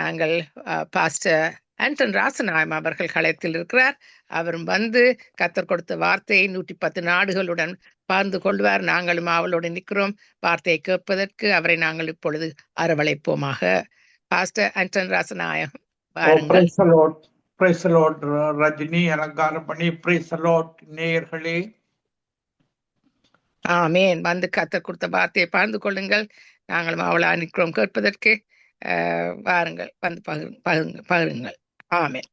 நாங்கள் பாஸ்டர் ஆண்டன் ராசநாயம் அவர்கள் களத்தில் இருக்கிறார். அவரும் வந்து கத்தர் கொடுத்த வார்த்தையை 110 நாடுகளுடன் பகிர்ந்து கொள்வார். நாங்களும் அவளோடு நிற்கிறோம் வார்த்தையை கேட்பதற்கு. அவரை நாங்கள் இப்பொழுது அரவழைப்போமாக. பாஸ்டர் ஆண்டன் ராசநாயம் வாருங்கள். ரஜினி அலங்காரம் பண்ணி நேயர்களே. ஆமேன். வந்து கத்தர் கொடுத்த வார்த்தையை பகிர்ந்து கொள்ளுங்கள். நாங்களும் அவளா நிற்கிறோம் கேட்பதற்கு. வாருங்கள், வந்து பகிருங்கள். ஆமேன்.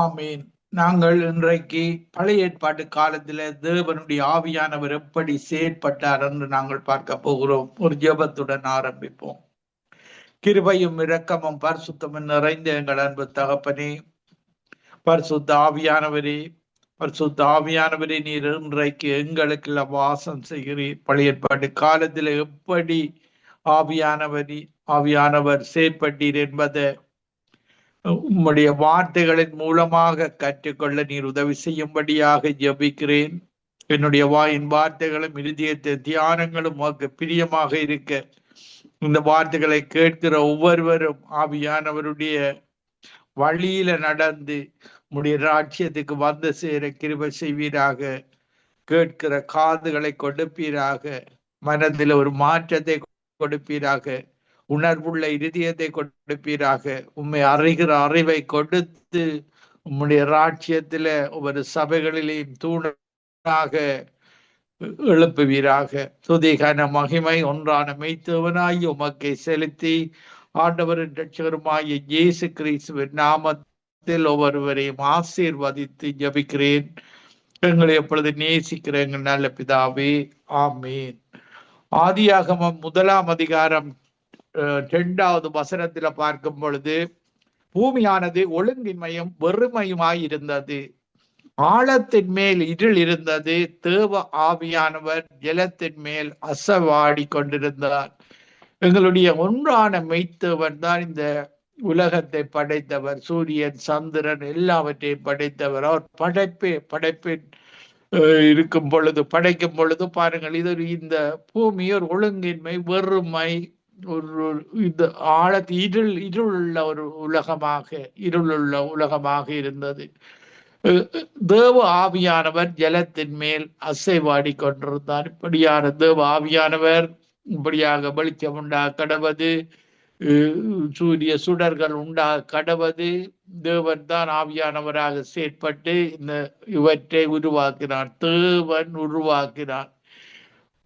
ஆமேன். நாங்கள் இன்றைக்கு பழைய ஏற்பாட்டு காலத்துல தேவனுடைய ஆவியானவர் எப்படி செயற்பட்டார் என்று நாங்கள் பார்க்க போகிறோம். ஒரு ஜெபத்துடன் ஆரம்பிப்போம். கிருபையும் இரக்கமும் பரிசுத்தமும் நிறைந்த எங்கள் அன்பு தகப்பனே, பரிசுத்த ஆவியானவரே, நீர் இன்றைக்கு எங்களுக்கு வாசம் செய்கிறீர். பழைய ஏற்பாட்டு காலத்துல எப்படி ஆவியானவர் செயற்பட்டீர் என்பதை உம்முடைய வார்த்தைகளின் மூலமாக கற்றுக்கொள்ள நீர் உதவி செய்யும்படியாக ஜெபிக்கிறேன். என்னுடைய வாயின் வார்த்தைகளும் இருதயத்தை தியானங்களும் உமக்கு பிரியமாக இருக்க இந்த வார்த்தைகளை கேட்கிற ஒவ்வொருவரும் ஆவியானவருடைய வழியில நடந்து உம்முடைய ராஜ்யத்துக்கு வந்து சேர கிருபை செய்வீராக. கேட்கிற காதுகளை கொடுப்பீராக, மனதில் ஒரு மாற்றத்தை கொடுப்பீராக, உணர்வுள்ள இருதயத்தை கொடுப்பீராக. உம்மை அறிகிற அறிவை கொடுத்து உம்முடைய ராஜ்யத்துல ஒவ்வொரு சபைகளிலேயும் தூணாக எழுப்புவீராக. துதிகான மகிமை ஒன்றான மெய்த்தவனாய் உமக்கை செலுத்தி ஆண்டவரின் இரட்சகருமாகிய இயேசு கிறிஸ்துவின் நாமத்தில் ஒவ்வொருவரையும் ஆசீர்வதித்து ஜபிக்கிறேன். எங்களை எப்பொழுது நேசிக்கிற எங்கள் நல்ல பிதாவே, ஆமீன். ஆதியாகமம் 1ஆம் அதிகாரம் 2வது வசனத்துல பார்க்கும் பொழுது, பூமியானது ஒழுங்கின்மையும் வெறுமையுமாய் இருந்தது, ஆழத்தின் மேல் இருள் இருந்தது, தேவ ஆவியானவர் ஜலத்தின் மேல் அசைவாடி கொண்டிருந்தார். எங்களுடைய ஒன்றான மெய்த்தவன் தான் இந்த உலகத்தை படைத்தவர். சூரியன், சந்திரன் எல்லாவற்றையும் படைத்தவர். அவர் படைப்பின் இருக்கும் பொழுது, படைக்கும் பொழுது பாருங்கள், இது இந்த பூமி ஒரு ஒழுங்கின்மை, வெறுமை, ஒரு இந்த இருளுள்ள ஒரு இருளுள்ள உலகமாக இருந்தது. தேவ ஆவியானவர் ஜலத்தின் மேல் அசைவாடி கொண்டிருந்தார். இப்படியான தேவ ஆவியானவர் இப்படியாக வெளிச்சம் கடவது, சூரிய சுடர்கள் கடவது, தேவன் தான் ஆவியானவராக செயற்பட்டு இவற்றை உருவாக்கினார். தேவன் உருவாக்கினார்.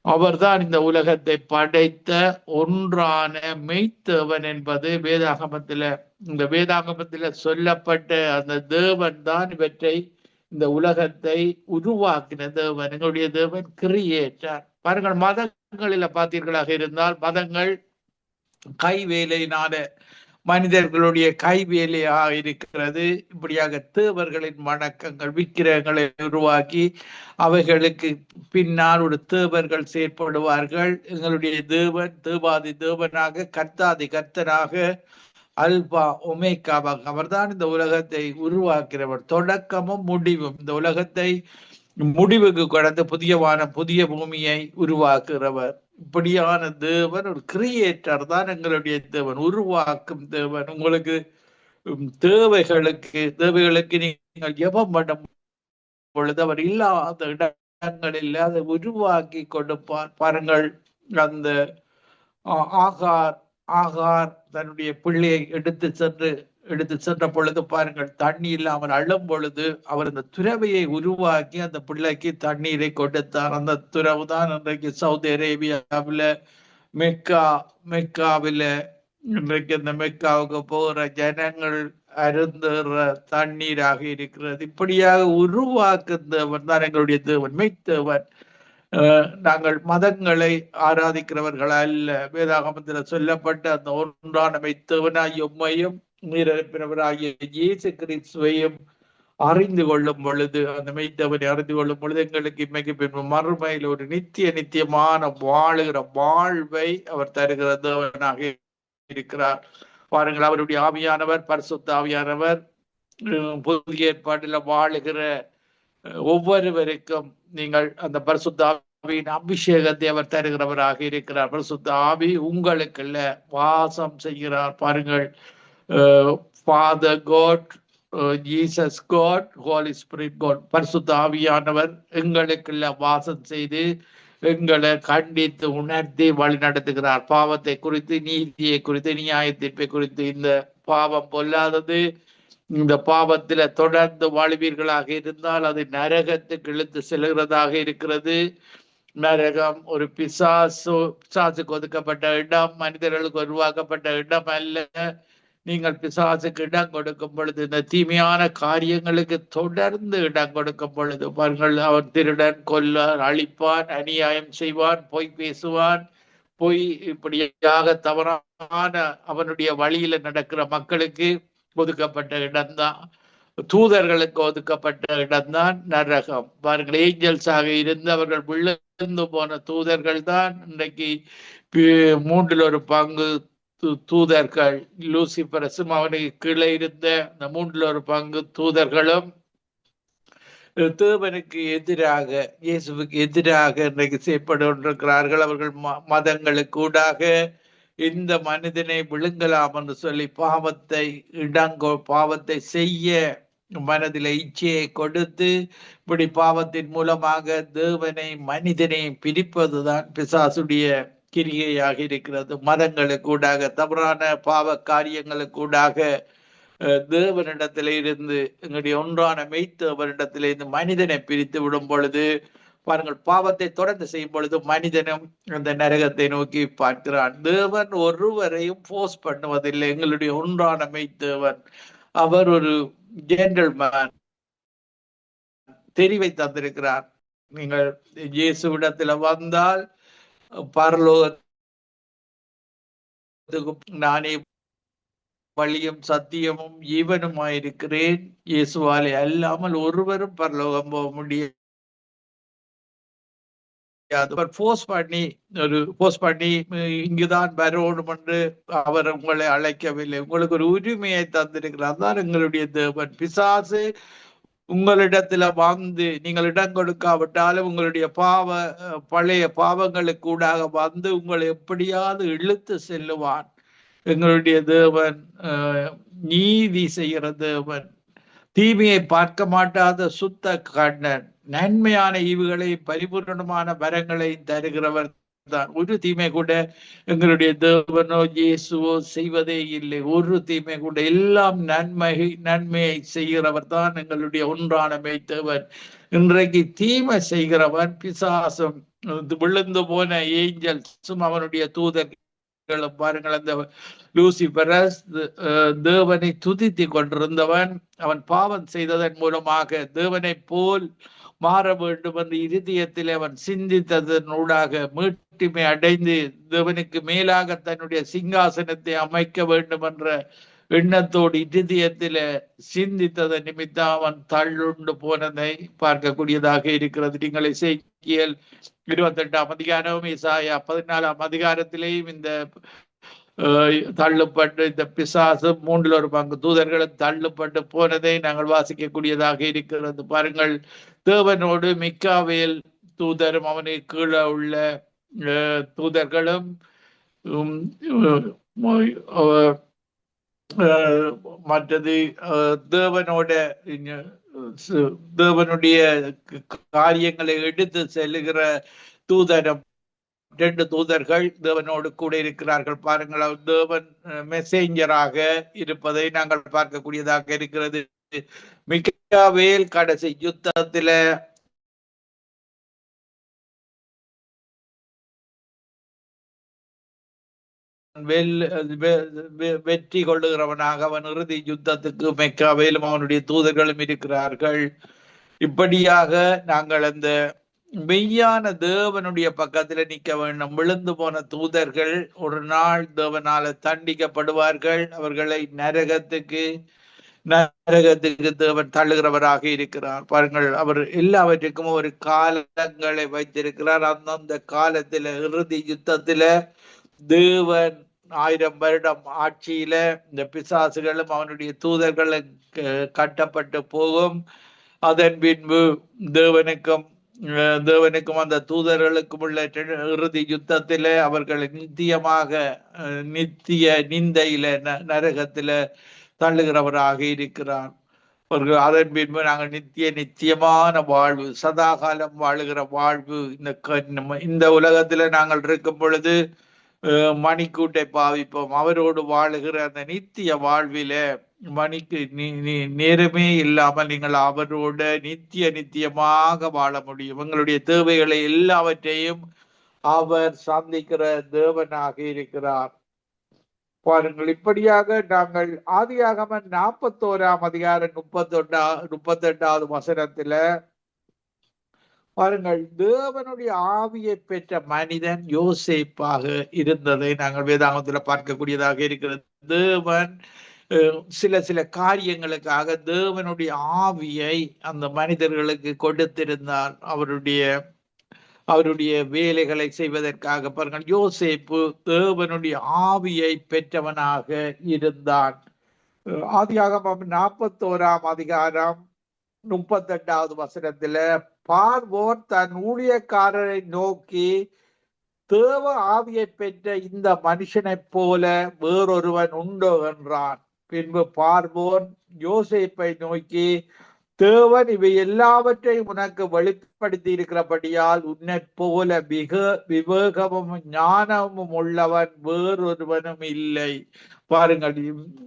அவர்தான் இந்த உலகத்தை படைத்த ஒன்றான மெய்த்தேவன் என்பது வேதாகமத்தில சொல்லப்பட்ட அந்த தேவன் தான் இவற்றை, இந்த உலகத்தை உருவாக்கின தேவன். எங்களுடைய தேவன் கிரியேட்டர். பாருங்கள், மதங்களில பார்த்தீர்களாக இருந்தால், மதங்கள் கைவேலையினால மனிதர்களுடைய கைவேலையாக இருக்கிறது. இப்படியாக தேவர்களின் வணக்கங்கள், விக்கிரகங்களை உருவாக்கி அவைகளுக்கு பின்னால் ஒரு தேவர்கள் செயற்படுவார்கள். எங்களுடைய தேவன் தேவாதி தேவனாக, கர்த்தாதி கர்த்தராக, அல்பா ஒமேகாவாக அவர்தான் இந்த உலகத்தை உருவாக்கிறவர். தொடக்கமும் முடிவும், இந்த உலகத்தை முடிவுக்கு கடந்து புதிய வானம் புதிய பூமியை உருவாக்குகிறவர். இப்படியான தேவன் ஒரு கிரியேட்டர் தான் எங்களுடைய தேவன், உருவாக்கும் தேவன். உங்களுக்கு தேவைகளுக்கு நீங்கள் ஜெபம் பண்ணும் பொழுது அவர் இல்லாத இடங்களில் அதை உருவாக்கி கொடுப்பார். பாருங்கள், அந்த ஆகார் தன்னுடைய பிள்ளையை எடுத்து சென்ற பொழுது பாருங்கள், தண்ணி இல்லாமல் அழும் பொழுது அவர் அந்த துறவையை உருவாக்கி அந்த பிள்ளைக்கு தண்ணீரை கொடுத்தார். அந்த துறவு தான் இன்றைக்கு சவுதி அரேபியாவில மெக்காவில இன்றைக்கு அந்த மெக்காவுக்கு போகிற ஜனங்கள் அருந்துகிற தண்ணீராக இருக்கிறது. இப்படியாக உருவாக்கும் தேவன் தான் எங்களுடைய தேவன், மெய்த்தேவன். நாங்கள் மதங்களை ஆராதிக்கிறவர்கள் அல்ல. வேதாகமத்தில் சொல்லப்பட்ட அந்த ஒன்றான மெய்த்தேவனாய் உம்மையும் நீரப்பினவராகிய இயேசு கிறிஸ்துவையும் அறிந்து கொள்ளும் பொழுது, அந்த மெய்த்தவனை அறிந்து கொள்ளும் பொழுது எங்களுக்கு இன்மைக்கு பின்பு மறுமையில் ஒரு நித்தியமான வாழுகிற வாழ்வை அவர் தருகிற தேவனாக இருக்கிறார். பாருங்கள், அவருடைய ஆவியானவர், பரிசுத்த ஆவியானவர் புதிய ஏற்பாட்டில் வாழுகிற ஒவ்வொருவருக்கும் நீங்கள் அந்த பரிசுத்த ஆவியின் அபிஷேகத்தை அவர் தருகிறவராக இருக்கிறார். பரிசுத்த ஆவி உங்களுக்குள்ள வாசம் செய்கிறார். பாருங்கள், Father God, Jesus God, Holy Spirit God, பரிசுத்த ஆவியானவர் எங்களுக்குள்ள வாசம் செய்து எங்களை கண்டித்து உணர்த்தி வழி நடத்துகிறார். பாவத்தை குறித்து, நீதியை குறித்து, நியாய தீர்ப்பை குறித்து. இந்த பாவம் பொல்லாதது. இந்த பாவத்தில தொடர்ந்து வாழ்வீர்களாக இருந்தால் அது நரகத்துக்கு இழுத்து செல்கிறதாக இருக்கிறது. நரகம் ஒரு பிசாசுக்கு ஒதுக்கப்பட்ட இடம், மனிதர்களுக்கு உருவாக்கப்பட்ட இடம் அல்ல. நீங்கள் பிசாசுக்கு இடம் கொடுக்கும் பொழுது, இந்த தீமையான காரியங்களுக்கு தொடர்ந்து இடம் கொடுக்கும் பொழுது பாருங்கள், அவன் திருடன், கொல்லான், அழிப்பான், அநியாயம் செய்வான், பொய் பேசுவான், பொய் இப்படியாக தவறான அவனுடைய வழியில நடக்கிற மக்களுக்கு ஒதுக்கப்பட்ட இடம்தான், தூதர்களுக்கு ஒதுக்கப்பட்ட இடம்தான் நரகம். பாருங்கள், ஏஞ்சல்ஸாக இருந்து அவர்கள் விழுந்து போன தூதர்கள் தான் இன்றைக்கு 1/3 பங்கு தூதர்கள். லூசிபரசும் அவனுக்கு கீழே இருந்த இந்த 1/3 பங்கு தூதர்களும் தேவனுக்கு எதிராக, இயேசுவுக்கு எதிராக இன்றைக்கு செயற்படுகிறார்கள். அவர்கள் மதங்களுக்கு ஊடாக இந்த மனிதனை விழுங்கலாம் என்று சொல்லி பாவத்தை செய்ய மனதில் இச்சையை கொடுத்து இப்படி பாவத்தின் மூலமாக தேவனை மனிதனை பிரிப்பதுதான் பிசாசுடைய கிரிகையாக இருக்கிறது. மதங்களுக்கு ஊடாக, தவறான பாவ காரியங்களுக்கு ஊடாக தேவனிடத்தில இருந்து, எங்களுடைய ஒன்றான மெய்த்தேவனிடத்தில இருந்து மனிதனை பிரித்து விடும் பொழுது பாருங்கள், பாவத்தை தொடர்ந்து செய்யும் பொழுது மனிதனும் அந்த நரகத்தை நோக்கி பார்க்கிறான். தேவன் ஒருவரையும் போர்ஸ் பண்ணுவதில்லை. எங்களுடைய ஒன்றான மெய்த்தேவன் அவர் ஒரு ஜென்டல்மேன், தெரிவை தந்திருக்கிறார். நீங்கள் இயேசுவிடத்துல வந்தால் பரலோகத்துக்கு நானே வழியும் சத்தியமும் ஜீவனுமாயிருக்கிறேன், இயேசுவாலே அல்லாமல் ஒருவரும் பரலோகம் போக முடியாது. போர்ஸ் பண்ணி இங்குதான் வரணும் என்று அவர் உங்களை அழைக்கவில்லை. உங்களுக்கு ஒரு உரிமையை தந்திருக்கிறார். தான் எங்களுடைய தேவன். பிசாசு உங்களிடத்துல வந்து நீங்கள் இடம் கொடுக்காவிட்டாலும் உங்களுடைய பழைய பாவங்களுக்கு கூடாக வந்து உங்களை எப்படியாவது இழுத்து செல்லுவான். எங்களுடைய தேவன் நீதி செய்கிற தேவன், தீமையை பார்க்க மாட்டாத சுத்த கண்ணன், நன்மையான ஈவுகளை பரிபூர்ணமான வரங்களை தருகிறவர் தான். ஒரு தீமை கூட எங்களுடைய தேவனோ இயேசுவோ செய்வதே இல்லை. ஒரு தீமை கூட, எல்லாம் நன்மையை செய்கிறவர் தான் எங்களுடைய ஒன்றான மெய்த்தேவன். இன்றைக்கு தீமை செய்கிறவன் பிசாசும், விழுந்து போன ஏஞ்சல்ஸும் அவனுடைய தூதர்களும். பாருங்கள், அந்த லூசிபரஸ் தேவனை துதித்து கொண்டிருந்தவன், அவன் பாவம் செய்ததன் மூலமாக தேவனை போல் மாற வேண்டும் என்று இருதயத்தில் அவன் சிந்தித்ததனூடாக மீட்சிமை அடைந்து தேவனுக்கு மேலாக தன்னுடைய சிங்காசனத்தை அமைக்க வேண்டும் என்ற எண்ணத்தோடு இருதயத்தில சிந்தித்ததன் நிமித்தம் அவன் தள்ளுண்டு போனதை பார்க்கக்கூடியதாக இருக்கிறது. நீங்கள் எசேக்கியேல் 28ஆம் அதிகாரம், ஏசாயா 14ஆம் அதிகாரத்திலேயும் இந்த தள்ளுப்பட்டு இந்த பிசாசு 1/3 பங்கு தூதர்களும் தள்ளுப்பட்டு போனதை நாங்கள் வாசிக்கக்கூடியதாக இருக்கிறது. பாருங்கள், தேவனோடு மிக்காவேல் தூதரும் அவனுக்கு கீழே உள்ள தூதர்களும் மற்றது தேவனுடைய காரியங்களை எடுத்து செல்லுகிற தூதரும் 2 தூதர்கள் தேவனோடு கூட இருக்கிறார்கள். பாருங்கள், தேவன் மெசேஞ்சராக இருப்பதை நாங்கள் பார்க்கக்கூடியதாக இருக்கிறது. மிக்காவேல் கடைசி யுத்தத்தில வெற்றி கொள்ளுகிறவனாக அவன் இறுதி யுத்தத்துக்கு மிக்காவேலும் அவனுடைய தூதர்களும் இருக்கிறார்கள். இப்படியாக நாங்கள் அந்த மெய்யான தேவனுடைய பக்கத்துல நிக்க வேண்டும். விழுந்து போன தூதர்கள் ஒரு நாள் தேவனால தண்டிக்கப்படுவார்கள். அவர்களை நரகத்துக்கு தேவன் தள்ளுகிறவராக இருக்கிறார். பாருங்கள், அவர் எல்லாவற்றுக்கும் ஒரு காலங்களை வைத்திருக்கிறார். அந்தந்த காலத்துல இறுதி யுத்தத்துல தேவன் 1000 வருடம் ஆட்சியில இந்த பிசாசுகளும் அவனுடைய தூதர்களும் கட்டப்பட்டு போகும். அதன் பின்பு தேவனுக்கும் தேவனுக்கும் அந்த தூதர்களுக்கும் உள்ள இறுதி யுத்தத்தில அவர்கள் நித்தியமாக நித்திய நிந்தையில நரகத்தில தள்ளுகிறவராக இருக்கிறார். அவர்கள் அதன் பின்பு நாங்கள் நித்தியமான வாழ்வு, சதாகாலம் வாழுகிற வாழ்வு இந்த உலகத்துல நாங்கள் இருக்கும் பொழுது மணிக்கூட்டை பாவிப்போம். அவரோடு வாழுகிற அந்த நித்திய வாழ்வில மணிக்கு நேரமே இல்லாமல் நீங்கள் அவரோட நித்தியமாக வாழ முடியும். எங்களுடைய தேவைகளை எல்லாவற்றையும் அவர் சந்திக்கிற தேவனாக இருக்கிறார். பாருங்கள், இப்படியாக நாங்கள் ஆதியாகமம் 41ஆம் அதிகாரம் 38வது வசனத்துல பாருங்கள், தேவனுடைய ஆவியை பெற்ற மனிதன் யோசேப்பாக இருந்ததை நாங்கள் வேதாகமத்துல பார்க்கக்கூடியதாக இருக்கிறது. தேவன் சில காரியங்களுக்காக தேவனுடைய ஆவியை அந்த மனிதர்களுக்கு கொடுத்திருந்தார், அவருடைய வேலைகளை செய்வதற்காக. பாருங்கள், யோசேப்பு தேவனுடைய ஆவியை பெற்றவனாக இருந்தான். ஆதியாகமம் 41ஆம் அதிகாரம் 38வது வசனத்துல பார்வோன் தன் ஊழியக்காரரை நோக்கி, தேவ ஆவியை பெற்ற இந்த மனுஷனைப் போல வேறொருவன் உண்டோ என்றான். பின்பு பார்வோன் யோசேப்பை நோக்கி, தேவன் இவை எல்லாவற்றையும் உனக்கு வெளிப்படுத்தி இருக்கிறபடியால் உன்னை போல மிக விவேகமும் ஞானமும் உள்ளவன் வேறொருவனும் இல்லை. பாருங்கள்,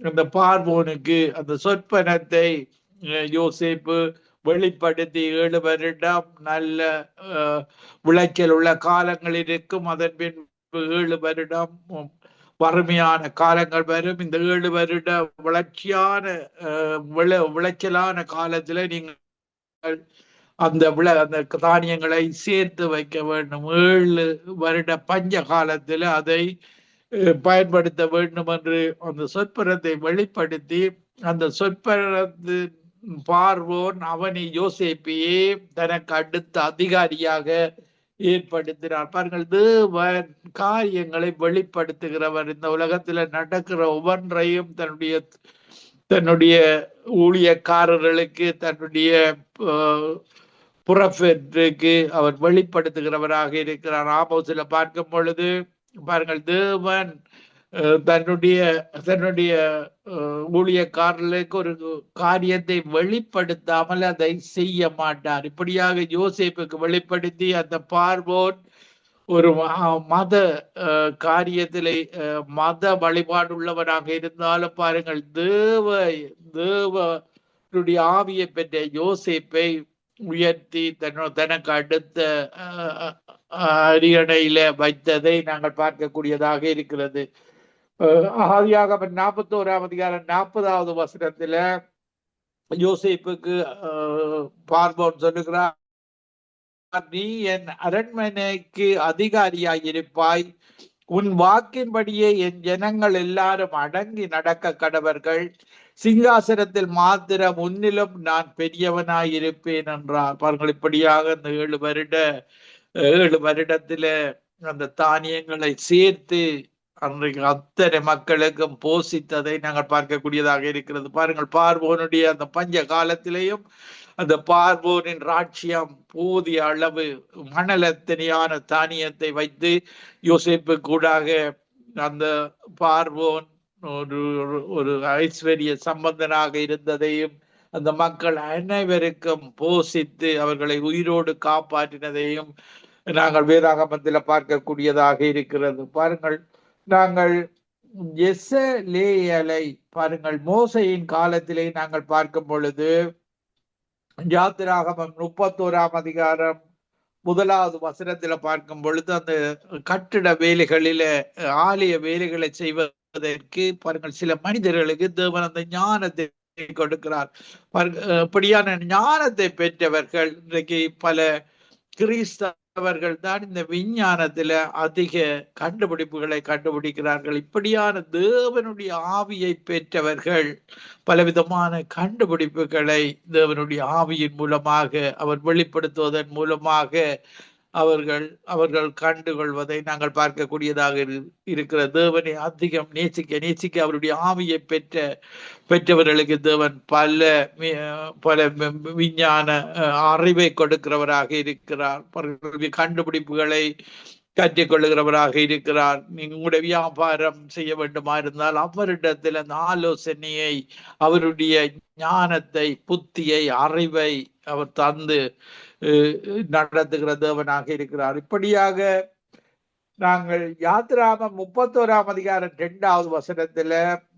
இந்த பார்வோனுக்கு அந்த சொற்பனத்தை யோசேப்பு வெளிப்படுத்தி 7 வருடம் நல்ல விளைச்சல் உள்ள காலங்கள் இருக்கும். அதன் பின்பு 7 வருடம் வறுமையான காலங்கள் வரும். இந்த 7 வருட விளைச்சலான காலத்துல நீங்கள் அந்த தானியங்களை சேர்த்து வைக்க வேண்டும். 7 வருட பஞ்ச காலத்துல அதை பயன்படுத்த வேண்டும் என்று அந்த சொற்பனத்தை வெளிப்படுத்தி, அந்த சொற்பனத்து பார்வோன் அவனை யோசேப்பையே தனக்கு அடுத்த அதிகாரியாக ஏற்படுத்தினார். பாருங்கள், தேவன் காரியங்களை வெளிப்படுத்துகிறவர். இந்த உலகத்துல நடக்கிற ஒவ்வொன்றையும் தன்னுடைய ஊழியக்காரர்களுக்கு, தன்னுடைய புரொஃபெட்டுக்கு அவர் வெளிப்படுத்துகிறவராக இருக்கிறார். ஆமோஸ்ல பார்க்கும் பொழுது பாருங்கள், தேவன் தன்னுடைய ஊழியக்காரர்களுக்கு ஒரு காரியத்தை வெளிப்படுத்தாமல் அதை செய்ய மாட்டார். இப்படியாக யோசேப்புக்கு வெளிப்படுத்தி அந்த பார்வோன் ஒரு மத காரியத்திலே மத வழிபாடு உள்ளவராக இருந்தாலும் பாருங்கள், தேவனுடைய ஆவியை பெற்ற யோசேப்பை உயர்த்தி தனக்கு அடுத்த அரியணையில வைத்ததை நாங்கள் பார்க்கக்கூடியதாக இருக்கிறது. ஆதியாகமம் 41ஆம் அதிகாரம் 40வது வசனத்துல யோசேப்புக்கு பார்வோன் சொல்லுகிறார், நீ என் அரண்மனைக்கு அதிகாரியாய் இருப்பாய், உன் வாக்கின்படியே என் ஜனங்கள் எல்லாரும் அடங்கி நடக்க கடவர்கள், சிங்காசனத்தில் மாத்திரம் உன்னிலும் நான் பெரியவனாய் இருப்பேன் என்றார். பாருங்கள், இப்படியாக இந்த 7 வருடத்துல அந்த தானியங்களை சேர்த்து அன்றைக்கு அத்தனை மக்களுக்கும் போஷித்ததை நாங்கள் பார்க்கக்கூடியதாக இருக்கிறது. பாருங்கள், பார்வோனுடைய அந்த பஞ்ச காலத்திலேயும் அந்த பார்வோனின் ராட்சியம் போதிய அளவு மணலத்தனையான தானியத்தை வைத்து யோசேப்பு கூடாக அந்த பார்வோன் ஒரு ஐஸ்வர்ய சம்பந்தனாக இருந்ததையும் அந்த மக்கள் அனைவருக்கும் போஷித்து அவர்களை உயிரோடு காப்பாற்றினதையும் நாங்கள் வேதாகமத்தில் பார்க்கக்கூடியதாக இருக்கிறது. பாருங்கள், நாங்கள் எசலேயலை பாருங்கள், மோசையின் காலத்திலே நாங்கள் பார்க்கும் பொழுது யாத்திராகமம் 31ஆம் அதிகாரம் 1வது வசனத்துல பார்க்கும் பொழுது அந்த கட்டிட வேலைகளில ஆலய வேலைகளை செய்வதற்கு பாருங்கள், சில மனிதர்களுக்கு தேவன் அந்த ஞானத்தை கொடுக்கிறார். அப்படியான ஞானத்தை பெற்றவர்கள் இன்றைக்கு பல கிறிஸ்தவர்கள் தான் இந்த விஞ்ஞானத்துல அதிக கண்டுபிடிப்புகளை கண்டுபிடிக்கிறார்கள். இப்படியான தேவனுடைய ஆவியை பெற்றவர்கள் பலவிதமான கண்டுபிடிப்புகளை தேவனுடைய ஆவியின் மூலமாக அவர் வெளிப்படுத்துவதன் மூலமாக அவர்கள் அவர்கள் கண்டுகொள்வதை நாங்கள் பார்க்கக்கூடியதாக இருக்கிற தேவனை அதிகம் நேசிக்க அவருடைய ஆவியை பெற்றவர்களுக்கு தேவன் பல விஞ்ஞான அறிவை கொடுக்கிறவராக இருக்கிறார். கண்டுபிடிப்புகளை கற்றுக்கொள்ளுகிறவராக இருக்கிறார். உங்களுடைய வியாபாரம் செய்ய வேண்டுமா இருந்தால் அவரிடத்தில் அந்த ஆலோசனையை, அவருடைய ஞானத்தை, புத்தியை, அறிவை அவர் தந்து நடத்துகிற தேவனாக இருக்கிறார். இப்படியாக நாங்கள் யாத்திராமம் 31ஆம் அதிகாரம் 2வது வசனத்துல,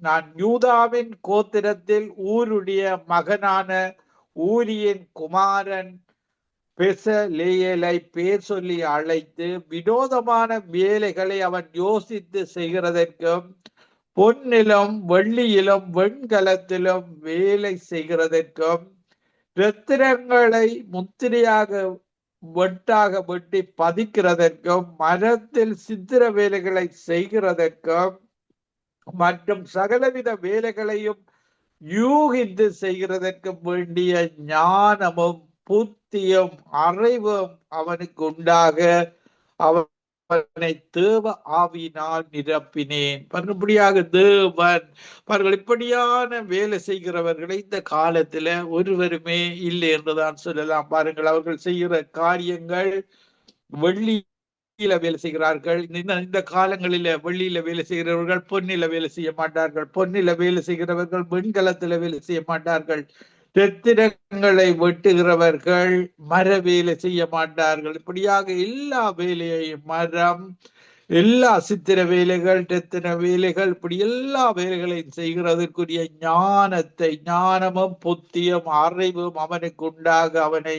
நான் யூதாவின் கோத்திரத்தில் ஊருடைய மகனான ஊரியின் குமாரன் பெசலேயலை பேர் சொல்லி அழைத்து வினோதமான வேலைகளை அவன் யோசித்து செய்கிறதற்கும் பொன்னிலும் வெள்ளியிலும் வெண்கலத்திலும் வேலை செய்கிறதற்கும் ரத்தினங்களை முத்திரையாக வெட்டி பதிக்கிறதற்கும் மரத்தில் சித்திர வேலைகளை செய்கிறதற்கும் மற்றும் சகலவித வேலைகளையும் யூகித்து செய்கிறதற்கும் வேண்டிய ஞானமும் புத்தியும் அறிவும் அவனுக்கு உண்டாக அவனை தேவ ஆவியினால் நிரப்பினேன். மறுபடியாக தேவன் அவர்கள் இப்படியான வேலை செய்கிறவர்களை இந்த காலத்துல ஒருவருமே இல்லை என்றுதான் சொல்லலாம். பாருங்கள், அவர்கள் செய்கிற காரியங்கள் வெள்ளியில வேலை செய்கிறார்கள். இந்த காலங்களில வெள்ளியில வேலை செய்கிறவர்கள் பொன்னில வேலை செய்ய மாட்டார்கள். பொன்னில வேலை செய்கிறவர்கள் வெண்கலத்துல வேலை செய்ய மாட்டார்கள். ரத்தினங்களை வெட்டுகிறவர்கள் மர வேலை செய்ய மாட்டார்கள். இப்படியாக எல்லா வேலையையும், மரம், எல்லா சித்திர வேலைகள், ரத்தின வேலைகள், இப்படி எல்லா வேலைகளையும் செய்கிறதற்குரிய ஞானமும் புத்தியும் அறிவும் அவனுக்கு உண்டாக அவனை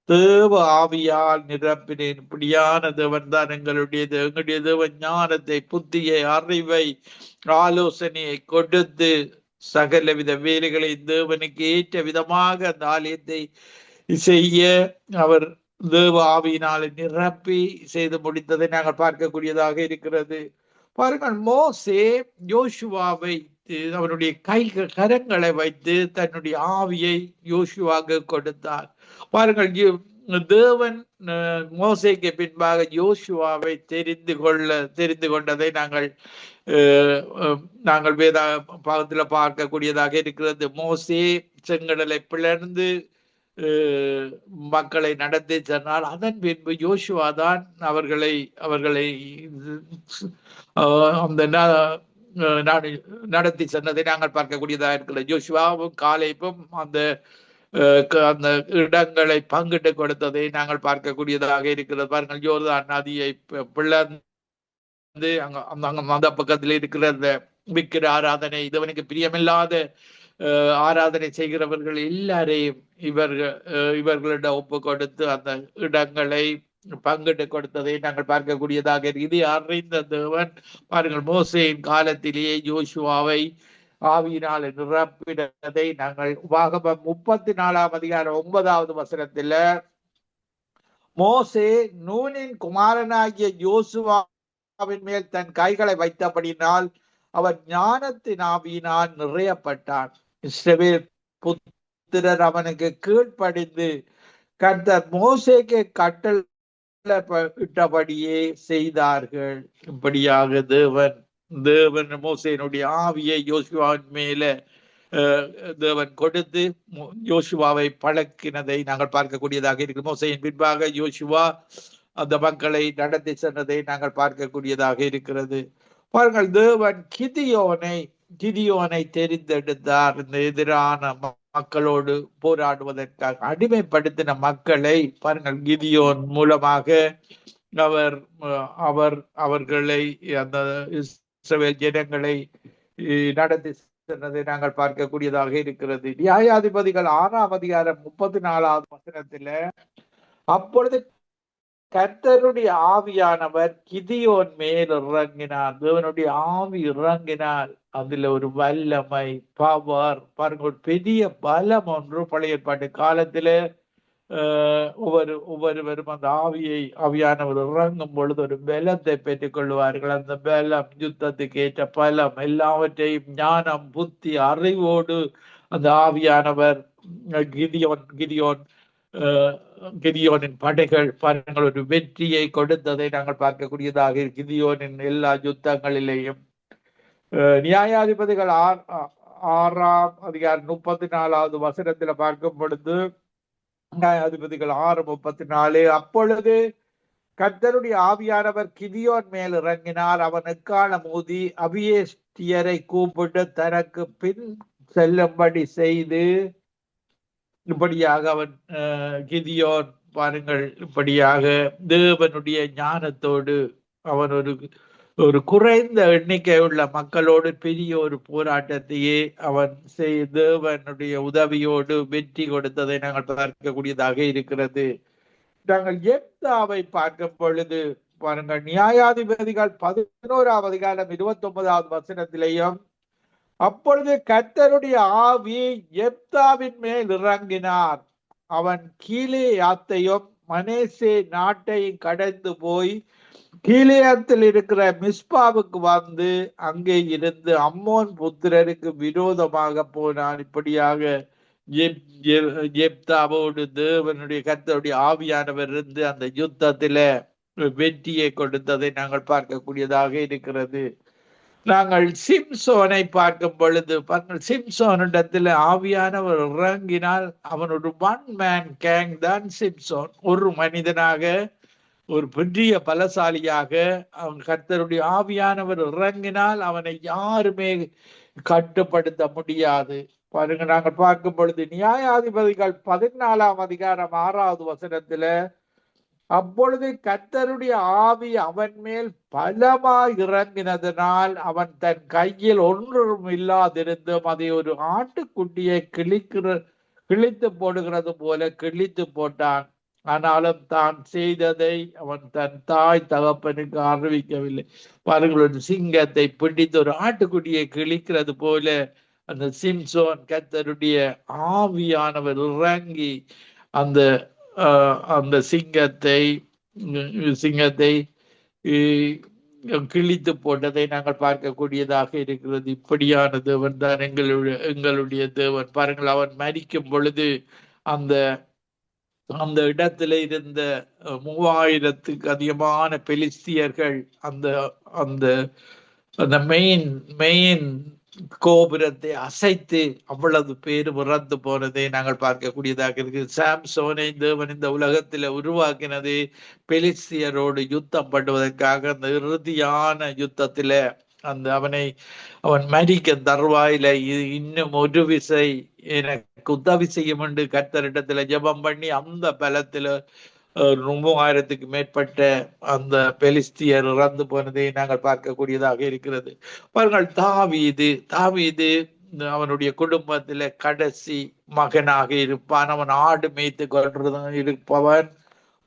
தேவ ஆவியால் நிரப்பினேன். இப்படியான தேவன் தான் எங்களுடைய தேவன். ஞானத்தை, புத்தியை, அறிவை, ஆலோசனையை கொடுத்து சகலவித வேலைகளை தேவனுக்கு ஏற்ற விதமாக அந்த ஆலயத்தை செய்ய அவர் தேவ ஆவியினால் நிரப்பி செய்து முடித்ததை நாங்கள் பார்க்கக்கூடியதாக இருக்கிறது. பாருங்கள், மோசே யோசுவாவை அவருடைய கரங்களை வைத்து தன்னுடைய ஆவியை யோசுவாவுக்கு கொடுத்தார். பாருங்கள், தேவன் மோசேக்கு பின்பாக யோசுவாவை தெரிந்து கொண்டதை நாங்கள் வேத பாகத்துல பார்க்கக்கூடியதாக இருக்கிறது. மோசே செங்கடலை பிளர்ந்து மக்களை நடத்தி சொன்னால், அதன் பின்பு யோசுவா தான் அவர்களை அந்த நடத்தி சென்றதை நாங்கள் பார்க்கக்கூடியதாக இருக்கிறது. யோசுவாவும் காலேபும் அந்த இடங்களை பங்கிட்டு கொடுத்ததை நாங்கள் பார்க்கக்கூடியதாக இருக்கிறது. பாருங்கள், யோர்தான் நதியை பிளந்து அந்த பக்கத்தில் இருக்கிற அந்த விக்கிர ஆராதனை, இதவனுக்கு பிரியமில்லாத ஆராதனை செய்கிறவர்கள் எல்லாரையும் இவர்களிடம் ஒப்பு கொடுத்து அந்த இடங்களை பங்கிட்டு கொடுத்ததை நாங்கள் பார்க்கக்கூடியதாக இது அறிந்த தேவன் பாருங்கள், மோசேயின் காலத்திலேயே யோசுவாவை ஆவியினால் நிரப்பினதை நாங்கள் உபாகமம் 34ஆம் அதிகாரம் 9வது வசனத்துல, மோசே நூனின் குமாரனாகிய யோசுவாவின் மேல் தன் கைகளை வைத்தபடினால் அவர் ஞானத்தின் ஆவியினால் நிறையப்பட்டான். இஸ்ரவேல் புத்திரர் அவனுக்கு கீழ்ப்படிந்து கர்த்தர் மோசேக்கு கட்டளையிட்டபடியே செய்தார்கள். இப்படியாக தேவன் மோசேனுடைய ஆவியை யோசுவாவின் மேல தேவன் கொடுத்து யோசுவாவை பழக்கினதை நாங்கள் பார்க்கக்கூடியதாக இருக்கிறோம். மோசேயின் பின்பாக யோசுவா அந்த மக்களை நடத்தி சென்றதை நாங்கள் பார்க்கக்கூடியதாக இருக்கிறது. பாருங்கள், தேவன் கிதியோனை தெரிந்தெடுத்தார். இந்த எதிரான மக்களோடு போராடுவதற்காக அடிமைப்படுத்தின மக்களை பாருங்கள், கிதியோன் மூலமாக அவர்களை அந்த இஸ்ரவேல் ஜனங்களை நடத்தி சென்றதை நாங்கள் பார்க்கக்கூடியதாக இருக்கிறது. நியாயாதிபதிகள் 6ஆம் அதிகாரம் 34வது வசனத்துல, அப்பொழுது கர்த்தருடைய ஆவியானவர் கிதியோன் மேல் இறங்கினார். தேவனுடைய ஆவி இறங்கினார். அதுல ஒரு வல்லமை, பவர், பாருங்க, ஒரு பெரிய பலம் ஒன்று பழைய ஏற்பாட்டு காலத்துல ஒவ்வொருவரும் அந்த ஆவியானவர் இறங்கும் பொழுது ஒரு பலத்தை பெற்றுக் கொள்வார்கள். அந்த பலம் யுத்தத்துக்கு ஏற்ற பலம், எல்லாவற்றையும் ஞானம், புத்தி, அறிவோடு அந்த ஆவியானவர் கிதியோன் கிதியோனின் படைகள் பாருங்கள் ஒரு வெற்றியை கொடுத்ததை நாங்கள் பார்க்கக்கூடியதாக கிதியோனின் எல்லா யுத்தங்களிலேயும் நியாயாதிபதிகள் 6ஆம் அதிகாரம் 34வது வசனத்துல பார்க்கும் பொழுது நியாயாதிபதிகள் 6:34 அப்பொழுது கர்த்தருடைய ஆவியானவர் கிதியோன் மேல் இறங்கினார். அவன் எக்காலம் ஊதி அபியேஸ்தியரை கூப்பிட்டு தனக்கு பின் செல்லும்படி செய்து இப்படியாக அவன் கிதியோன் பாருங்கள் இப்படியாக தேவனுடைய ஞானத்தோடு அவன் ஒரு குறைந்த எண்ணிக்கை உள்ள மக்களோடு பெரிய ஒரு போராட்டத்தையே அவன் தேவனுடைய உதவியோடு வெற்றி கொடுத்ததை நாங்கள் பார்க்கக்கூடியதாக இருக்கிறது. நாங்கள் எப்தாவை பார்க்கும் பொழுது பாருங்கள் நியாயாதிபதிகள் 11ஆம் அதிகாரம் 29வது வசனத்திலேயும் அப்பொழுது கர்த்தருடைய ஆவி எப்தாவின் மேல் இறங்கினார். அவன் கீலேயாத்தையும் மனேசே நாட்டையும் கடந்து போய் கீலேயாத்தில் இருக்கிற மிஸ்பாவுக்கு வந்து அங்கே இருந்து அம்மோன் புத்திரருக்கு விரோதமாக போனான். இப்படியாக எப்தாவோடு தேவனுடைய கர்த்தருடைய ஆவியானவர் இருந்து அந்த யுத்தத்தில வெற்றியை கொடுத்ததை நாங்கள் பார்க்கக்கூடியதாக இருக்கிறது. நாங்கள் சிம்சோனை பார்க்கும் பொழுது சிம்சோனிடத்தில் ஆவியானவர் இறங்கினால் அவன் ஒரு ஒன் மேன் கேங் தான் சிம்சோன். ஒரு மனிதனாக ஒரு பெரிய பலசாலியாக அவன் கர்த்தருடைய ஆவியானவர் இறங்கினால் அவனை யாருமே கட்டுப்படுத்த முடியாது. பாருங்க நாங்கள் பார்க்கும் பொழுது நியாயாதிபதிகள் 14ஆம் அதிகாரம் 6வது வசனத்துல அப்பொழுது கர்த்தருடைய ஆவி அவன் மேல் பலமாய் இறங்கினதனால் அவன் தன் கையில் ஒன்றும் இல்லாதிருந்தும் அதை ஒரு ஆட்டுக்குட்டியை கிழித்து போடுகிறது போல கிழித்து போட்டான். ஆனாலும் தான் செய்ததை அவன் தன் தாய் தகப்பனுக்கு அறிவிக்கவில்லை. பாருங்கள் ஒரு சிங்கத்தை பிடித்து ஒரு ஆட்டுக்குட்டியை கிழிக்கிறது போல அந்த சிம்சோன் கர்த்தருடைய ஆவியானவர் இறங்கி அந்த சிங்கத்தை கிழித்து போட்டதை நாங்கள் பார்க்கக்கூடியதாக இருக்கிறது. இப்படியான தேவன் தான் எங்களுடைய தேவன். பாருங்கள் அவன் மரிக்கும் பொழுது அந்த இடத்துல இருந்த 3000க்கு அதிகமான பெலிஸ்தியர்கள் அந்த மெயின் கோபுரத்தை அசைத்து அவ்வளவு பேர் இறந்து போனதை நாங்கள் பார்க்கக்கூடியதாக இருக்கு. சாம்சோனை தேவன் இந்த உலகத்துல உருவாக்கினது பெலிஸ்தியரோடு யுத்தம் பண்ணுவதற்காக. அந்த இறுதியான யுத்தத்துல அவன் மரிக்க தருவாயில இன்னும் ஒரு விசை எனக்கு உதவி செய்யும் என்று கர்த்தரிடத்துல ஜெபம் பண்ணி அந்த பலத்துல 3000க்கு மேற்பட்ட அந்த பெலிஸ்தியர் இறந்து போனதை நாங்கள் பார்க்கக்கூடியதாக இருக்கிறது. பாருங்கள் தாவீது அவனுடைய குடும்பத்துல கடைசி மகனாக இருப்பான். அவன் ஆடு மேய்த்து கொண்டு இருப்பவன்.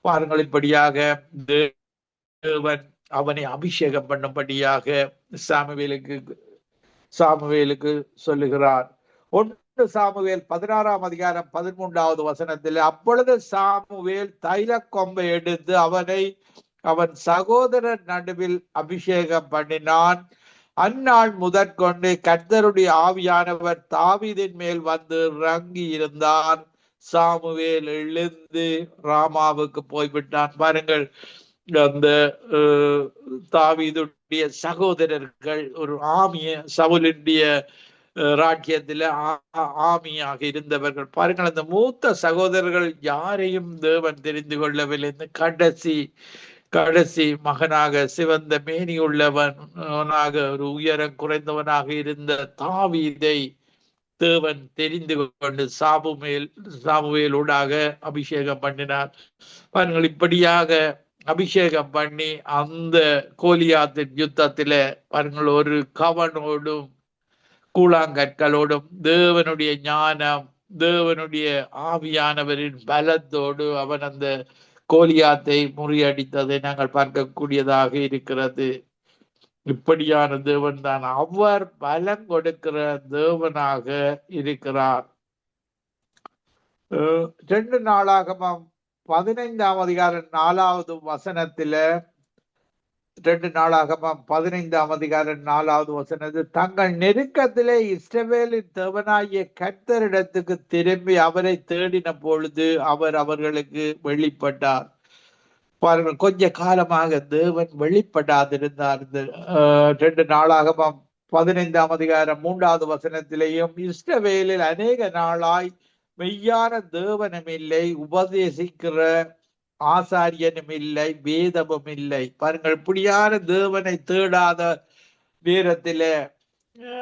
பாருங்கள் இப்படியாக தேவன் அவனை அபிஷேகம் பண்ணும்படியாக சாமுவேலுக்கு சொல்லுகிறார். 1 சாமுவேல் 16ஆம் அதிகாரம் 13வது வசனத்தில் அப்பொழுது சாமுவேல் தைல கொம்பை எடுத்து அவன் சகோதரர் நடுவில் அபிஷேகம் பண்ணினான். அந்நாள் முதற்கொண்டு கர்த்தருடைய ஆவியானவர் தாவீதின் மேல் வந்து இறங்கி இருந்தார். சாமுவேல் எழுந்து ராமாவுக்கு போய்விட்டான். பாருங்கள் அந்த தாவீதுடைய சகோதரர்கள் ஒரு சவுலுடைய ராஜ்யத்துல ஆமியாக இருந்தவர்கள். பாருங்கள் அந்த மூத்த சகோதரர்கள் யாரையும் தேவன் தெரிந்து கொள்ளவில்லை. இந்த கடைசி மகனாக சிவந்த மேனி உள்ளவனாக ஒரு உயரம் குறைந்தவனாக இருந்த தாவீதை தேவன் தெரிந்து கொண்டு சாமுவேலூடாக அபிஷேகம் பண்ணினார். பாருங்கள் இப்படியாக அபிஷேகம் பண்ணி அந்த கோலியாத்தின் யுத்தத்தில பாருங்கள் ஒரு கவனோடும் கூழாங்கற்களோடும் தேவனுடைய ஞானம் தேவனுடைய ஆவியானவரின் பலத்தோடு அவன் அந்த கோலியாத்தை முறியடித்ததை நாங்கள் பார்க்கக்கூடியதாக இருக்கிறது. இப்படியான தேவன் தான் அவர் பலம் கொடுக்கிற தேவனாக இருக்கிறார். 2 நாளாகமம் 15ஆம் அதிகாரம் 4வது வசனத்தில 2 நாளாகமம் 15ஆம் அதிகாரம் 4வது வசனது, தங்கள் நெருக்கத்திலே இஸ்ரவேலின் தேவனாகிய கர்த்தரிடத்துக்கு திரும்பி அவரை தேடின பொழுது அவர் அவர்களுக்கு வெளிப்பட்டார். பாருங்கள், கொஞ்ச காலமாக தேவன் வெளிப்படாதிருந்தார். இந்த 2 நாளாகமம் 15ஆம் அதிகாரம் 3வது வசனத்திலேயும், இஸ்ரவேலில் அநேக நாளாய் மெய்யான தேவனும் இல்லை, உபதேசிக்கிற ஆசாரியனும் இல்லை, வேதமும் இல்லை. பாருங்கள், இப்படியான தேவனை தேடாத நேரத்தில,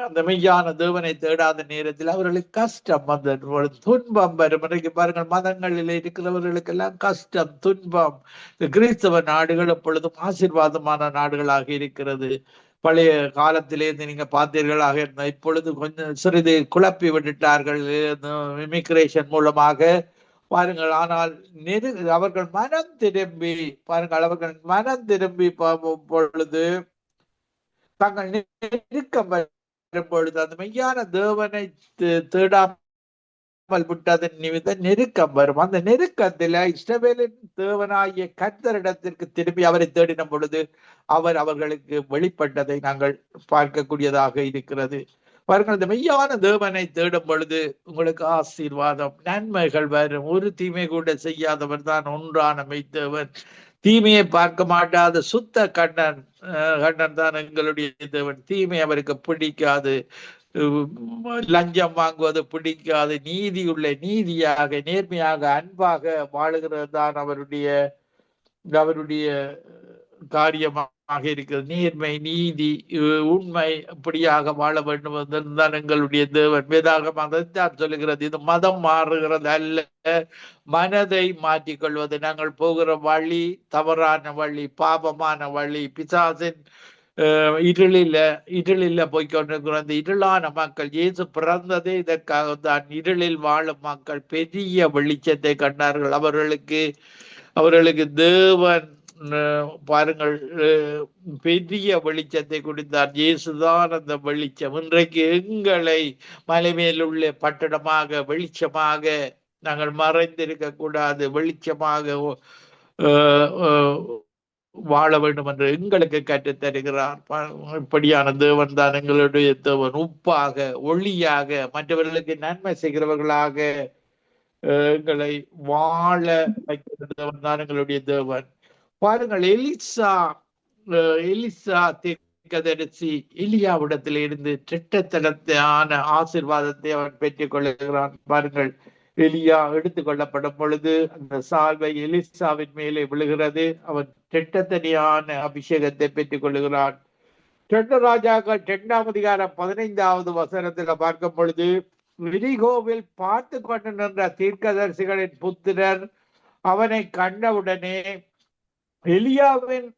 அந்த மெய்யான தேவனை தேடாத நேரத்தில் அவர்களுக்கு கஷ்டம் வந்தது, துன்பம் வரும். இன்றைக்கு பாருங்கள், மதங்களில் இருக்கிறவர்களுக்கு எல்லாம் கஷ்டம், துன்பம். இந்த கிறிஸ்தவ நாடுகள் எப்பொழுதும் ஆசீர்வாதமான நாடுகளாக இருக்கிறது. பழைய காலத்திலேருந்து நீங்க பார்த்தீர்களாக இருந்த, இப்பொழுது கொஞ்சம் சிறிது குழப்பி விட்டுட்டார்கள் இமிகிரேஷன் மூலமாக. பாருங்கள், ஆனால் அவர்கள் மனம் திரும்பி, பாருங்கள், அவர்கள் மனம் திரும்பி பொழுது, தங்கள் நெருக்கம் வரும் பொழுது, அந்த மெய்யான தேவனை தேடாமல் விட்டதன் நிமித்தம் நெருக்கம் வரும். அந்த நெருக்கத்தில் இஸ்ரவேலின் தேவனாகிய கர்த்தரிடத்திற்கு திரும்பி அவரை தேடின பொழுது அவர் அவர்களுக்கு வெளிப்பட்டதை நாங்கள் பார்க்கக்கூடியதாக இருக்கிறது. பாருங்கள், இந்த மெய்யான தேவனை தேடும் பொழுது உங்களுக்கு ஆசீர்வாதம், நன்மைகள் வரும். ஒரு தீமை கூட செய்யாதவர் தான் ஒன்றான மெய்தேவன். தீமையை பார்க்க மாட்டாத சுத்த கண்ணன் தான் எங்களுடைய தேவன். தீமை அவருக்கு பிடிக்காது, லஞ்சம் வாங்குவது பிடிக்காது. நீதியாக, நேர்மையாக, அன்பாக வாழுகிறது தான் அவருடைய காரியமாக இருக்கிறது. நேர்மை, நீதி, உண்மை, இப்படியாக வாழ வேண்டும் என்றுதான் எங்களுடைய தேவன். வேதாகம் அதைத்தான் சொல்லுகிறது. இது மதம் மாறுகிறது அல்ல, மனதை மாற்றிக்கொள்வது. நாங்கள் போகிற வழி தவறான வழி, பாபமான வழி, பிசாசின் இருளில போய்கொண்டிருக்கிற அந்த இருளான மக்கள். இயேசு பிறந்ததே இதற்காக தான். இருளில் வாழும் மக்கள் பெரிய வெளிச்சத்தை கண்டார்கள். அவர்களுக்கு தேவன் பாருங்கள் பெரிய வெளிச்சத்தை கொடுத்தார். இயேசுதான் அந்த வெளிச்சம். இன்றைக்கு எங்களை மலை மேலுள்ள பட்டணமாக, வெளிச்சமாக நாங்கள் மறைந்திருக்க கூடாது, வெளிச்சமாக வாழ வேண்டும் என்று எங்களுக்கு கற்றுத் தருகிறார். இப்படியான தேவன் தான் எங்களுடைய தேவன். உப்பாக, ஒளியாக, மற்றவர்களுக்கு நன்மை செய்கிறவர்களாக எங்களை வாழ வைக்கிற தேவன் தான் எங்களுடைய தேவன். பாருங்கள், எலிசா தீர்க்கதரிசி எலியாவிடத்தில் இருந்து திட்டத்தனத்தான ஆசீர்வாதத்தை அவன் பெற்றுக் கொள்ளுகிறான். பாருங்கள், எலியா எடுத்துக் கொள்ளப்படும் பொழுது அந்த சால்வை எலிசாவின் மேலே விழுகிறது. அவன் திட்டத்தனியான அபிஷேகத்தை பெற்றுக் கொள்ளுகிறான். 2 ராஜாக்கள் 2ஆம் அதிகாரம் 15வது வசனத்துல பார்க்கும் பொழுது, எரிகோவில் பார்த்து கொண்டு நின்ற தீர்க்கதரிசிகளின் புத்திரர் அவனை கண்டவுடனே எலியாவின்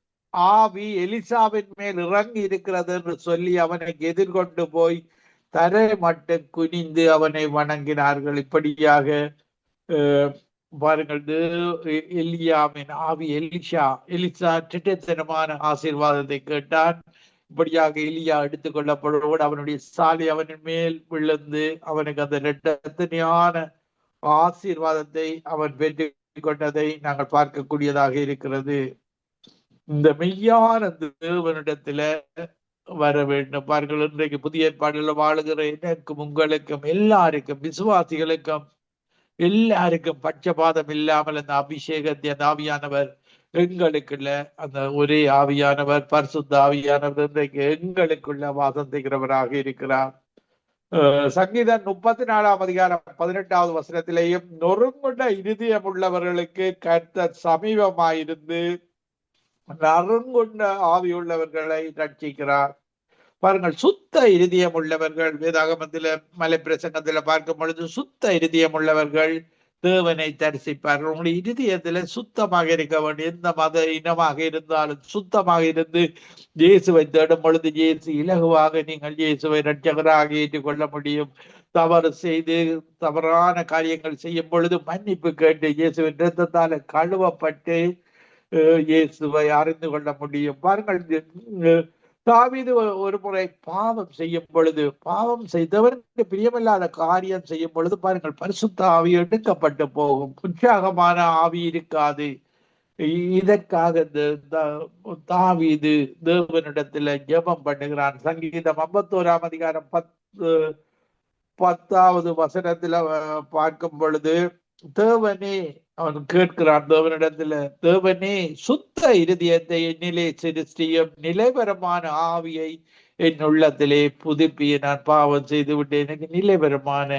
ஆவி எலிசாவின் மேல் இறங்கி இருக்கிறது என்று சொல்லி அவனை எதிர்கொண்டு போய் தரை மட்டும் குனிந்து அவனை வணங்கினார்கள். இப்படியாக பாருங்கள், எலியாவின் ஆவி எலிசா திட்டத்தனமான ஆசீர்வாதத்தை கேட்டான். இப்படியாக எலியா எடுத்துக் கொள்ளப்படுவோடு அவனுடைய சாலை அவனின் மேல் விழுந்து அவனுக்கு அந்த இரட்டத்தனையான ஆசீர்வாதத்தை அவன் பெற்று கொண்டதை நாங்கள் பார்க்கக்கூடியதாக இருக்கிறது. இந்த மெய்யான தேவனிடத்துல வர வேண்டும். பாருங்கள், இன்றைக்கு புதிய ஏற்பாடுல வாழுகிற எனக்கும் உங்களுக்கும் எல்லாருக்கும், விசுவாசிகளுக்கும் எல்லாருக்கும் பட்சபாதம் இல்லாமல் அந்த அபிஷேகத்தை அந்த ஆவியானவர் எங்களுக்குள்ள, அந்த ஒரே ஆவியானவர், பரிசுத்த ஆவியானவர் இன்றைக்கு எங்களுக்குள்ள வாசம் செய்கிறவராக இருக்கிறார். சங்கீதம் 34ஆம் அதிகாரம் 18வது வசனத்திலேயும், நொறுங்குண்ட இருதயம் உள்ளவர்களுக்கு கர்த்தர் சமீபமாயிருந்து நறுங்குண்ட ஆவியுள்ளவர்களை ரட்சிக்கிறார். பாருங்கள், சுத்த இருதயம் உள்ளவர்கள், வேதாகமத்தில மலை பிரசங்கத்துல பார்க்கும் பொழுது சுத்த இருதயம் உள்ளவர்கள் தேவனை தரிசிப்பார்கள். உங்களுடைய இருதயத்துல சுத்தமாக இருக்க வேண்டும். எந்த மத இனமாக இருந்தாலும் சுத்தமாக இருந்து இயேசுவை தேடும் பொழுது இயேசு இலகுவாக நீங்கள் இயேசுவை இரட்சகராக ஏற்றுக்கொள்ள முடியும். தவறு செய்து தவறான காரியங்கள் செய்யும் பொழுது மன்னிப்பு கேட்டு இயேசுவின் இரத்தத்தால கழுவப்பட்டு இயேசுவை அறிந்து கொள்ள முடியும். பாருங்கள், தாவீது ஒரு முறை பாவம் செய்யும் பொழுது, பாவம் செய்தவருக்கு பிரியமில்லாத காரியம் செய்யும் பொழுது பாருங்கள், பரிசுத்த ஆவி எடுக்கப்பட்டு போகும். உற்சாகமான ஆவி இருக்காது. இதற்காக தாவீது தேவனிடத்துல ஜெபம் பண்ணுகிறான். சங்கீதம் 51ஆம் அதிகாரம் 10வது வசனத்துல பார்க்கும் பொழுது, தேவனே அவன் கேட்கிறான் தேவனிடத்துல, தேவனே சுத்த இருதயத்தை என்னிலே சிருஷ்டியும், நிலைவரமான ஆவியை என் உள்ளத்திலே புதுப்பிய, நான் பாவம் செய்து விட்டு எனக்கு நிலைவரமான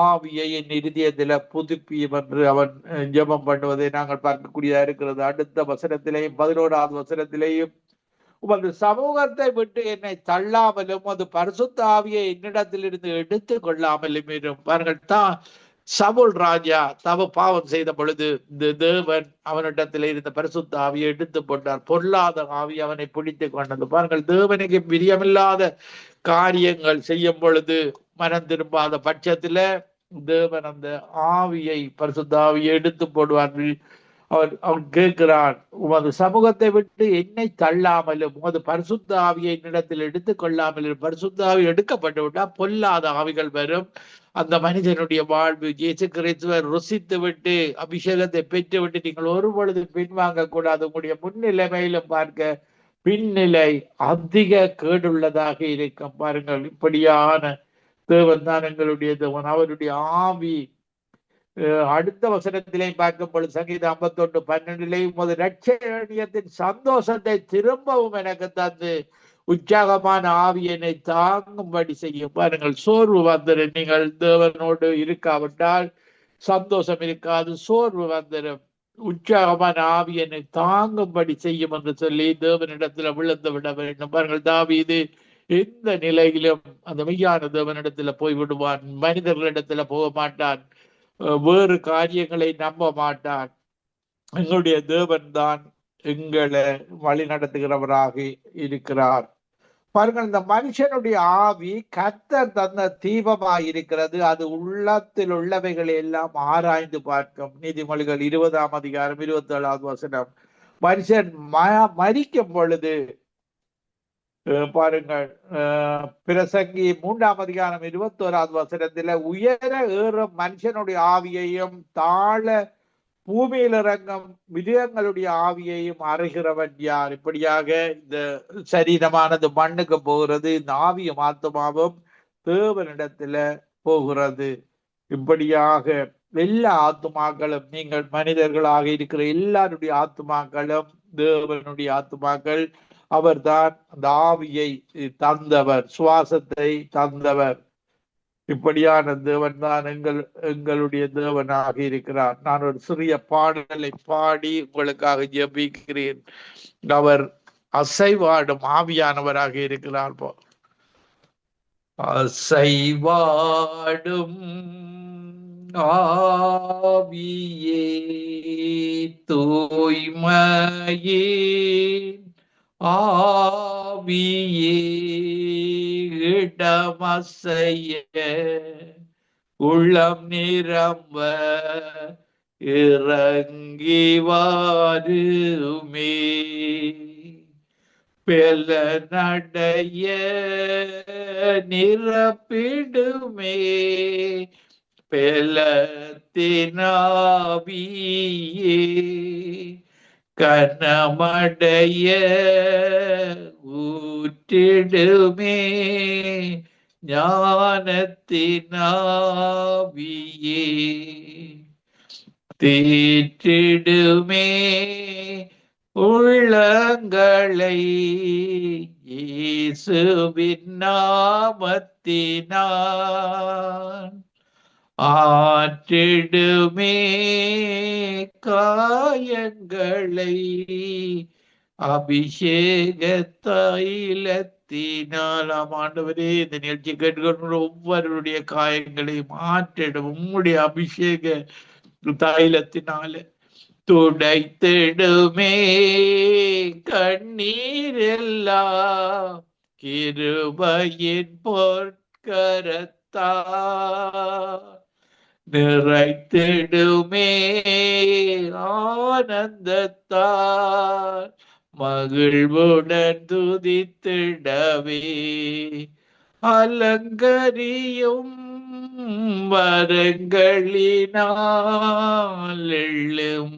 ஆவியை என் இருதயத்தில புதுப்பியும் என்று அவன் ஜெபம் பண்ணுவதை நாங்கள் பார்க்கக்கூடியதா இருக்கிறது. அடுத்த வசனத்திலேயும் 11வது வசனத்திலேயும், உமது சமூகத்தை விட்டு என்னை தள்ளாமலும் அது பரிசுத்த ஆவியை என்னிடத்திலிருந்து எடுத்து கொள்ளாமலும் இரும். பாருங்கள், சவுல் ராஜா பாவம் செய்த பொழுது தேவன் அவனிடத்தில் இருந்த பரிசுத்த ஆவியை எடுத்து போட்டார். பொல்லாத ஆவி அவனை பிடித்து கொண்டது. பாருங்கள், தேவனுக்கு பிரியமில்லாத காரியங்கள் செய்யும் பொழுது மனம் திரும்பாத பட்சத்துல தேவன் அந்த ஆவியை, பரிசுத்த ஆவியை எடுத்து போடுவார்கள். அவன் கேட்கிறான், உமது சமூகத்தை விட்டு என்னை தள்ளாமலும் உமது பரிசுத்த ஆவியை என்னிடத்தில் எடுத்துக் கொள்ளாமலும். பரிசுத்த ஆவி எடுக்கப்பட்டு விட்டா பொல்லாத ஆவிகள் வரும். அந்த மனிதனுடைய வாழ்வு இயேசு கிறிஸ்துவர் ருசித்து விட்டு அபிஷேகத்தை பெற்று விட்டு நீங்கள் ஒரு பொழுது பின்வாங்க கூடாது. உங்களுடைய முன்னிலைமையிலும் பார்க்க பின்னிலை அதிக கேடுள்ளதாக இருக்கும். பாருங்கள், இப்படியான தேவன் தான் எங்களுடைய தேவன். அவருடைய ஆவி அடுத்த வசனத்திலே பார்க்கும் பொழுது சங்கீதம் 51:12 உமது இரட்சணியத்தின் சந்தோஷத்தை திரும்பவும் எனக்கு தந்து உற்சாகமான ஆவியனை தாங்கும்படி செய்யும். பாருங்கள், சோர்வு வந்துடும். நீங்கள் தேவனோடு இருக்காவிட்டால் சந்தோஷம் இருக்காது, சோர்வு வந்துடும். உற்சாகமான ஆவியனை தாங்கும்படி செய்யும் என்று சொல்லி தேவனிடத்துல விழுந்து விட வேண்டும். பாருங்கள், தாவீது எந்த நிலையிலும் அந்த மெய்யான தேவனிடத்துல போய் விடுவான். மனிதர்களிடத்துல போக மாட்டான், வேறு காரியங்களை நம்ப மாட்டான். எங்களுடைய தேவன் தான் எங்களை வழி நடத்துகிறவராக இருக்கிறார். பாருங்கள், இந்த மனுஷனுடைய ஆவி கர்த்தர் தந்த தீபமாய் இருக்கிறது, அது உள்ளத்தில் உள்ளவைகளை எல்லாம் ஆராய்ந்து பார்க்கும். நீதிமொழிகள் 20ஆம் அதிகாரம் 27வது வசனம். மனுஷன் மரிக்கும் பொழுது பாருங்கள், பிரசங்கி 3ஆம் அதிகாரம் 21வது வசனத்துல, உயர ஏறும் மனுஷனுடைய ஆவியையும் தாழ பூமியில் இறங்கும் மிருகங்களுடைய ஆவியையும் அறிகிறவன் யார்? இப்படியாக இந்த சரீரமானது மண்ணுக்கு போகிறது, இந்த ஆவியும் ஆத்மாவும் தேவனிடத்துல போகிறது. இப்படியாக எல்லா ஆத்மாக்களும், நீங்கள் மனிதர்களாக இருக்கிற எல்லாருடைய ஆத்மாக்களும் தேவனுடைய ஆத்மாக்கள். அவர்தான் அந்த ஆவியை தந்தவர், சுவாசத்தை தந்தவர். இப்படியான தேவன் தான் எங்களுடைய தேவனாக இருக்கிறார். நான் ஒரு சிறிய பாடலை பாடி உங்களுக்காக ஜெபிக்கிறேன். அவர் அசைவாடும் ஆவியானவராக இருக்கிறார். அசைவாடும் ஆவியே தூய்மையே ஆவியே இடமசைய உள்ளம் நிரம்ப இறங்கி வாருமே பெல நடைய நிரப்பிடுமே பெலத்தினாவியே கனமடைய ஊற்றிடுமே ஞானத்தினாவியே தீற்றிடுமே உள்ளங்களை இயேசுவின் நாமத்தினான் ஆற்றிடுமே காயங்களை அபிஷேக தைலத்தினால். ஆண்டவரே, இந்த நிகழ்ச்சி கேட்டுக்கொண்டு ஒவ்வொருடைய காயங்களையும் ஆற்றிடும் உம்முடைய அபிஷேக தைலத்தினால. துடைத்திடுமே கண்ணீர் எல்லாம் கிருபையின் பொற்கரத்தா நிறைத்திடுமே ஆனந்தத்தால் மகிழ்வுடன் துதித்திடவே அலங்கரியும் வரங்களினால் எழும்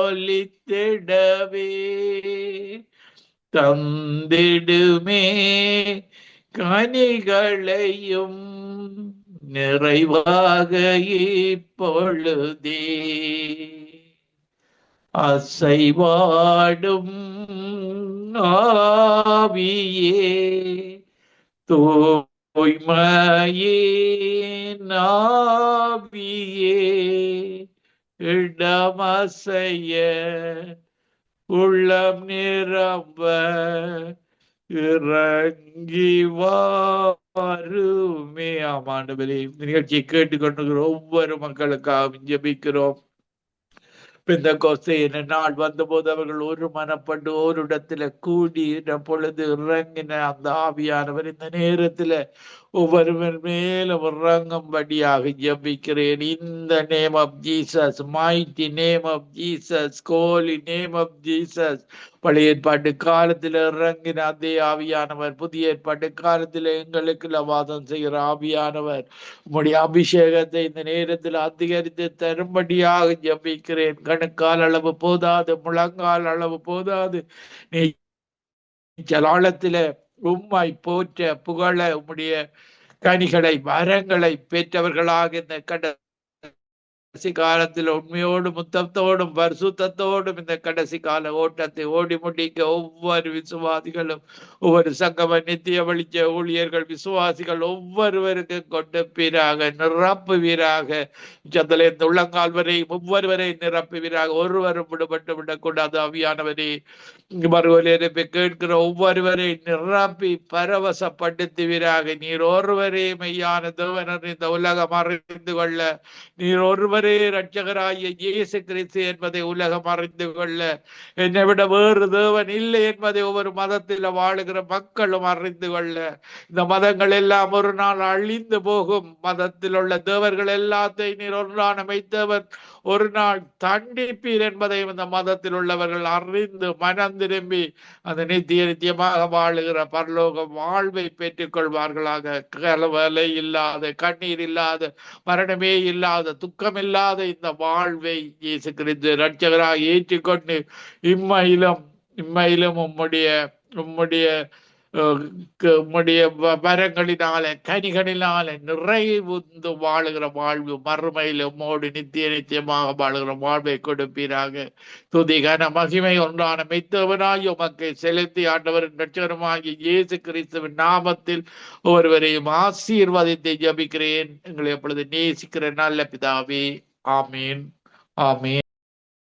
ஒலித்திடவே தந்திடுமே கனிகளையும் நிறைவாக இப்பொழுதே அசைவாடும் ஆவியே தூய்மையே ஆவியே இடமசைய உள்ளம் நிரம்ப இறங்கி வாருமே. ஆமாண்டவரே, நிகழ்ச்சியை கேட்டுக்கொண்டிருக்கிற ஒவ்வொரு மக்களுக்காக ஜெபிக்கிறோம். பெந்தெகோஸ்தே என்ற நாள் வந்தபோது அவர்கள் ஒரு மனப்பட்டு ஒரு இடத்துல கூடின பொழுது இறங்கின அந்த ஆவியானவர் இந்த நேரத்துல ஒவ்வொருவர் மேலும் இறங்கும்படியாக ஜெபிக்கிறேன். இந்த name of Jesus, mighty name of Jesus, holy name of Jesus. பழைய ஏற்பாட்டு காலத்தில் இறங்கின அதே ஆவியானவர் புதிய ஏற்பாட்டு காலத்தில் எங்களுக்கு வாதம் செய்கிற ஆவியானவர் உம்முடைய அபிஷேகத்தை இந்த நேரத்தில் அதிகரித்து தரும்படியாக ஜெபிக்கிறேன். கணுக்கால் அளவு போதாது, முழங்கால் அளவு போதாது, நீச்சலாளத்தில உம்மை போற்ற புகழ உம்முடைய கனிகளை வரங்களை பெற்றவர்களாக இந்த கடைசி காலத்தில் உண்மையோடும் முத்தத்தோடும் பரிசுத்தத்தோடும் இந்த கடைசி கால ஓட்டத்தை ஓடி முடிக்க ஒவ்வொரு விசுவாசிகளும், ஒவ்வொரு சங்கம நித்திய வெளிச்ச ஊழியர்கள் விசுவாசிகள் ஒவ்வொருவருக்கும் கொண்டுப்பீராக, நிரப்புவீராக. இந்த உள்ளங்கால் வரை ஒவ்வொருவரை நிரப்புவீராக. ஒருவரும் விடுபட்டு விடக்கூடாது. ஆவியானவரே, மறுவலை கேட்கிற ஒவ்வொருவரை நிரப்பி பரவசப்படுத்துவீராக. நீர் ஒருவரே மெய்யான தேவனர் இந்த உலகம் அறிந்து கொள்ள, நீர் ஒருவரே இரட்சகராகிய இயேசு கிறிஸ்து என்பதை உலகம் அறிந்து கொள்ள, என்னை விட வேறு தேவன் இல்லை என்பதை ஒவ்வொரு மதத்தில் வாழுகிற மக்களும் அறிந்து கொள்ள. இந்த மதங்கள் எல்லாம் ஒரு நாள் அழிந்து போகும். மதத்தில் உள்ள தேவர்கள் எல்லாத்தையும் நீர் ஒரு நாள் அமைத்தவர் ஒரு நாள் தண்டிப்பீர் என்பதையும் இந்த மதத்தில் உள்ளவர்கள் அறிந்து மனம் திரும்பி அந்த நித்தியமாக வாழுகிற பரலோக வாழ்வை பெற்றுக் கொள்வார்களாக. கலவலை இல்லாத, கண்ணீர் இல்லாத, மரணமே இல்லாத, துக்கம் இல்லாத இந்த வாழ்வை இயேசு கிறிஸ்து இரட்சகராக ஏற்றுக்கொண்டு இம்மையிலும் உம்முடைய வரங்களினால கனிகளினால நிறைவுந்து வாழுகிற வாழ்வு, மறுமையில் உம்மோடு நித்தியமாக வாழுகிற வாழ்வை கொடுப்பீராக. துதிகன மகிமை ஒன்றான மெய்த்தவனாய் உமக்கு செலுத்தி ஆண்டவரின் இரட்சகருமாகிய இயேசு கிறிஸ்துவின் நாமத்தில் ஒருவரையும் ஆசீர்வாதத்தை ஜபிக்கிறேன். எங்களை எப்பொழுது நேசிக்கிற நல்ல பிதாவே. ஆமீன், ஆமீன்.